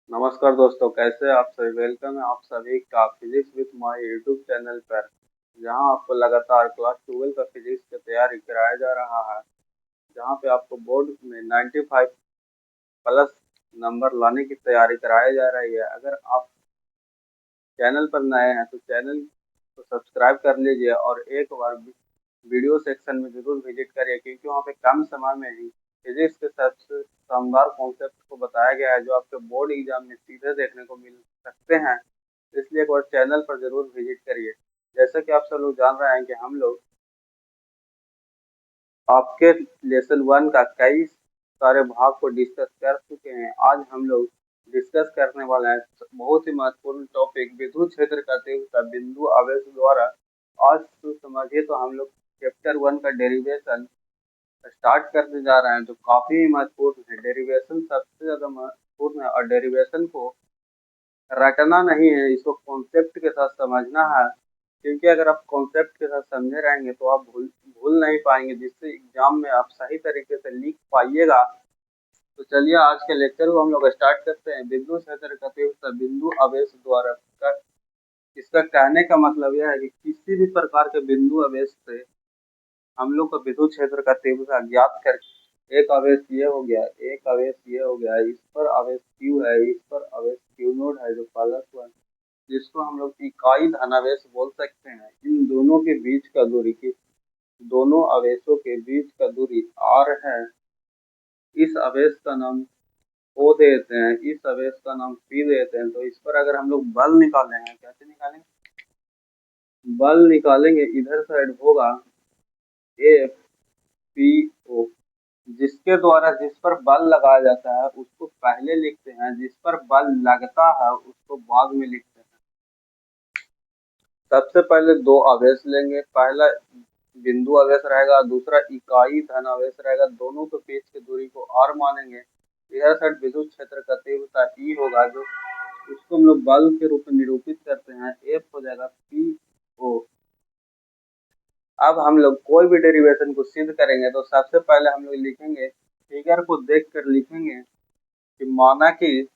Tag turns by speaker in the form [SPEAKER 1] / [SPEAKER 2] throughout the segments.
[SPEAKER 1] नमस्कार दोस्तों, कैसे हैं आप सभी। वेलकम है आप सभी का physics with my YouTube channel पर, जहां आपको लगातार क्लास 12 का फिजिक्स की तैयारी कराया जा रहा है। जहां पे आपको बोर्ड में 95 प्लस नंबर लाने की तैयारी कराई जा रही है। अगर आप चैनल पर नए हैं तो चैनल को सब्सक्राइब कर लीजिए और एक बार वीडियो सेक्शन में जरूर विजिट करिए, क्योंकि वहाँ पे कम समय में ही फिजिक्स के सबसे शानदार कॉन्सेप्ट को बताया गया है जो आपके बोर्ड एग्जाम में सीधे देखने को मिल सकते हैं। इसलिए एक बार चैनल पर जरूर विजिट करिए। जैसा कि आप सब लोग जान रहे हैं कि हम लोग आपके लेसन 1 का कई सारे भाग को डिस्कस कर चुके हैं। आज हम लोग डिस्कस करने वाले हैं बहुत ही महत्वपूर्ण टॉपिक, विद्युत क्षेत्र का तीव्रता बिंदु आवेश द्वारा। आज तो समझिए तो हम लोग चैप्टर 1 का डेरिवेशन स्टार्ट करने जा रहे हैं, जो काफी महत्वपूर्ण है। डेरिवेशन सबसे ज्यादा महत्वपूर्ण है और डेरिवेशन को रटना नहीं है, इसको कॉन्सेप्ट के साथ समझना है। क्योंकि अगर आप कॉन्सेप्ट के साथ समझे रहेंगे तो आप भूल भूल नहीं पाएंगे, जिससे एग्जाम में आप सही तरीके से लिख पाइएगा। तो चलिए आज के लेक्चर को हम लोग स्टार्ट करते हैं। विद्युत क्षेत्र का तीव्रता बिंदु आवेश द्वारा इसका कहने का मतलब यह है कि किसी भी प्रकार के बिंदु आवेश से हम लोग को विद्युत क्षेत्र का तीव्रता ज्ञात करके, एक आवेश ये हो गया, एक आवेश ये हो गया, इस पर आवेश Q है, इस पर आवेश Q नोड है जो प्लस 1, जिसको हम लोग इकाई धनावेश बोल सकते हैं। इन दोनों के बीच का दूरी की दोनों आवेशों के बीच का दूरी r है। इस आवेश का नाम O देते हैं, इस आवेश का नाम P देते हैं। तो इस पर अगर हम लोग बल निकालेंगे, कैसे निकालेंगे, बल निकालेंगे, इधर साइड होगा F P O, जिसके द्वारा जिस पर बल लगाया जाता है उसको पहले लिखते हैं, जिस पर बल लगता है उसको बाद में लिखते हैं। सबसे पहले दो आवेश लेंगे, पहला बिंदु आवेश रहेगा, दूसरा इकाई धन आवेश रहेगा। दोनों के बीच की दूरी को r मानेंगे। इधर साइड विद्युत क्षेत्र का तीव्रता E होगा, जो उसको हम लोग बल के रूप में निरूपित करते हैं। F हो जाएगा PO। अब हम लोग कोई भी डेरिवेशन को सिद्ध करेंगे तो सबसे पहले हम लोग लिखेंगे, फिगर को देखकर लिखेंगे कि माना कि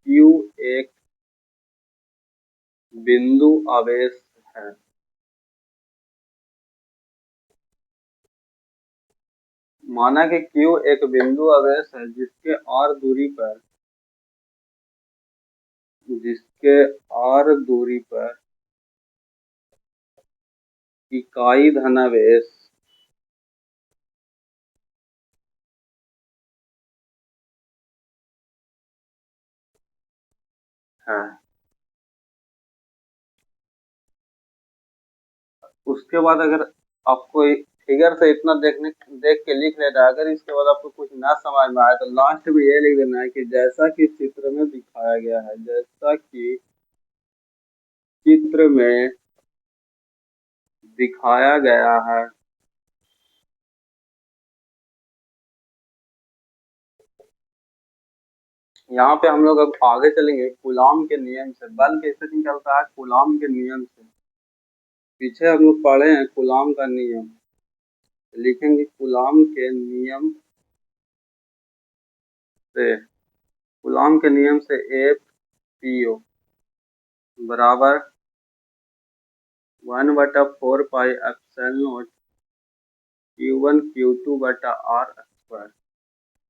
[SPEAKER 1] Q एक बिंदु आवेश है। माना कि Q एक बिंदु आवेश है जिसके r दूरी पर इकाई धनावेश है। उसके बाद अगर आपको फिगर से इतना देख के लिख लेना है। अगर इसके बाद आपको कुछ ना समझ में आए तो लास्ट में ये लिख देना है कि जैसा कि चित्र में दिखाया गया है, जैसा कि चित्र में दिखाया गया है। यहाँ पे हम लोग अब आगे चलेंगे कूलॉम के नियम से। बल कैसे निकलता है? कूलॉम के नियम से। पीछे हम लोग पढ़े हैं कूलॉम का नियम, लिखेंगे कूलॉम के नियम से। कूलॉम के नियम से F P O बराबर 1/4 pi epsilon not Q1 Q2 बटा R square.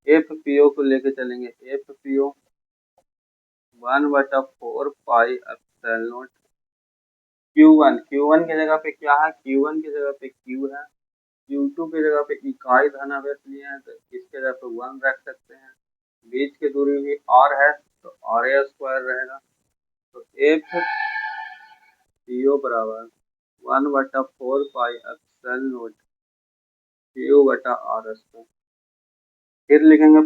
[SPEAKER 1] F P O को लेके चलेंगे, F P O 1/4 pi epsilon not Q1 की जगह पे क्या है, Q1 की जगह पे Q है, Q2 की जगह पे इकाई धनावेश लिए हैं तो इसके जगह पे 1 रख सकते हैं। बीच की दूरी भी R है तो RA स्क्वायर रहेगा। तो F P O बराबर 1/4 पाई एप्सिलॉन नॉट Q बटा R स्क्वायर। फिर लिखेंगे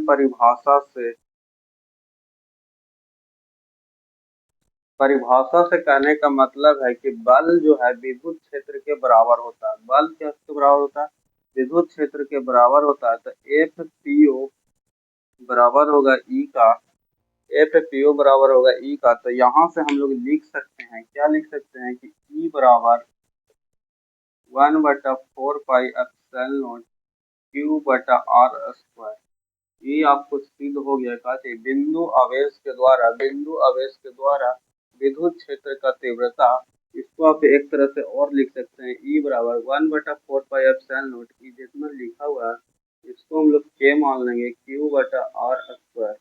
[SPEAKER 1] परिभाषा से कहने का मतलब है कि बल जो है विद्युत क्षेत्र के बराबर होता है। बल किसके बराबर होता है? विद्युत क्षेत्र के बराबर होता है। तो एफ पी ओ बराबर होगा ई का, एफ पी ओ बराबर होगा ई का। तो यहाँ से हम लोग लिख सकते हैं, क्या लिख सकते हैं कि ई बराबर 1/4 पाई एप्सिलॉन नॉट क्यू बटा आर स्क्वायर। ये आपको सिद्ध हो गया कि बिंदु आवेश के द्वारा विद्युत क्षेत्र का तीव्रता, इसको आप एक तरह से और लिख सकते हैं, ई बराबर 1/4 पाई एप्सिलॉन नॉट। ई जितना लिखा हुआ है इसको हम लोग के मान लेंगे, क्यू बटा आर स्क्वायर।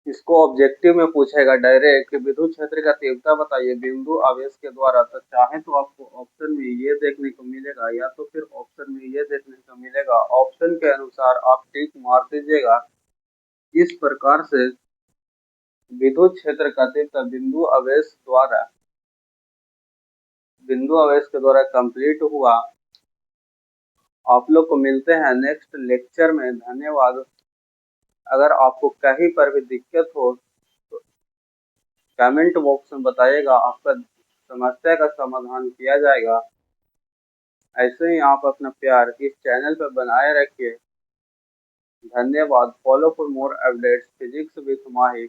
[SPEAKER 1] इसको ऑब्जेक्टिव में पूछेगा डायरेक्ट कि विद्युत क्षेत्र का तीव्रता बताइए बिंदु आवेश के द्वारा, तो चाहे तो आपको ऑप्शन में ये देखने को मिलेगा या तो फिर ऑप्शन में ये देखने को मिलेगा। ऑप्शन के अनुसार आप टिक मार दीजिएगा। इस प्रकार से विद्युत क्षेत्र का तीव्रता बिंदु आवेश के द्वारा कंप्लीट हुआ। आप लोग को मिलते हैं नेक्स्ट लेक्चर में। धन्यवाद। अगर आपको कहीं पर भी दिक्कत हो तो कमेंट बॉक्स में बताइएगा, आपका समस्या का समाधान किया जाएगा। ऐसे ही आप अपना प्यार इस चैनल पर बनाए रखिए। धन्यवाद। Follow for more updates physics with माहिर।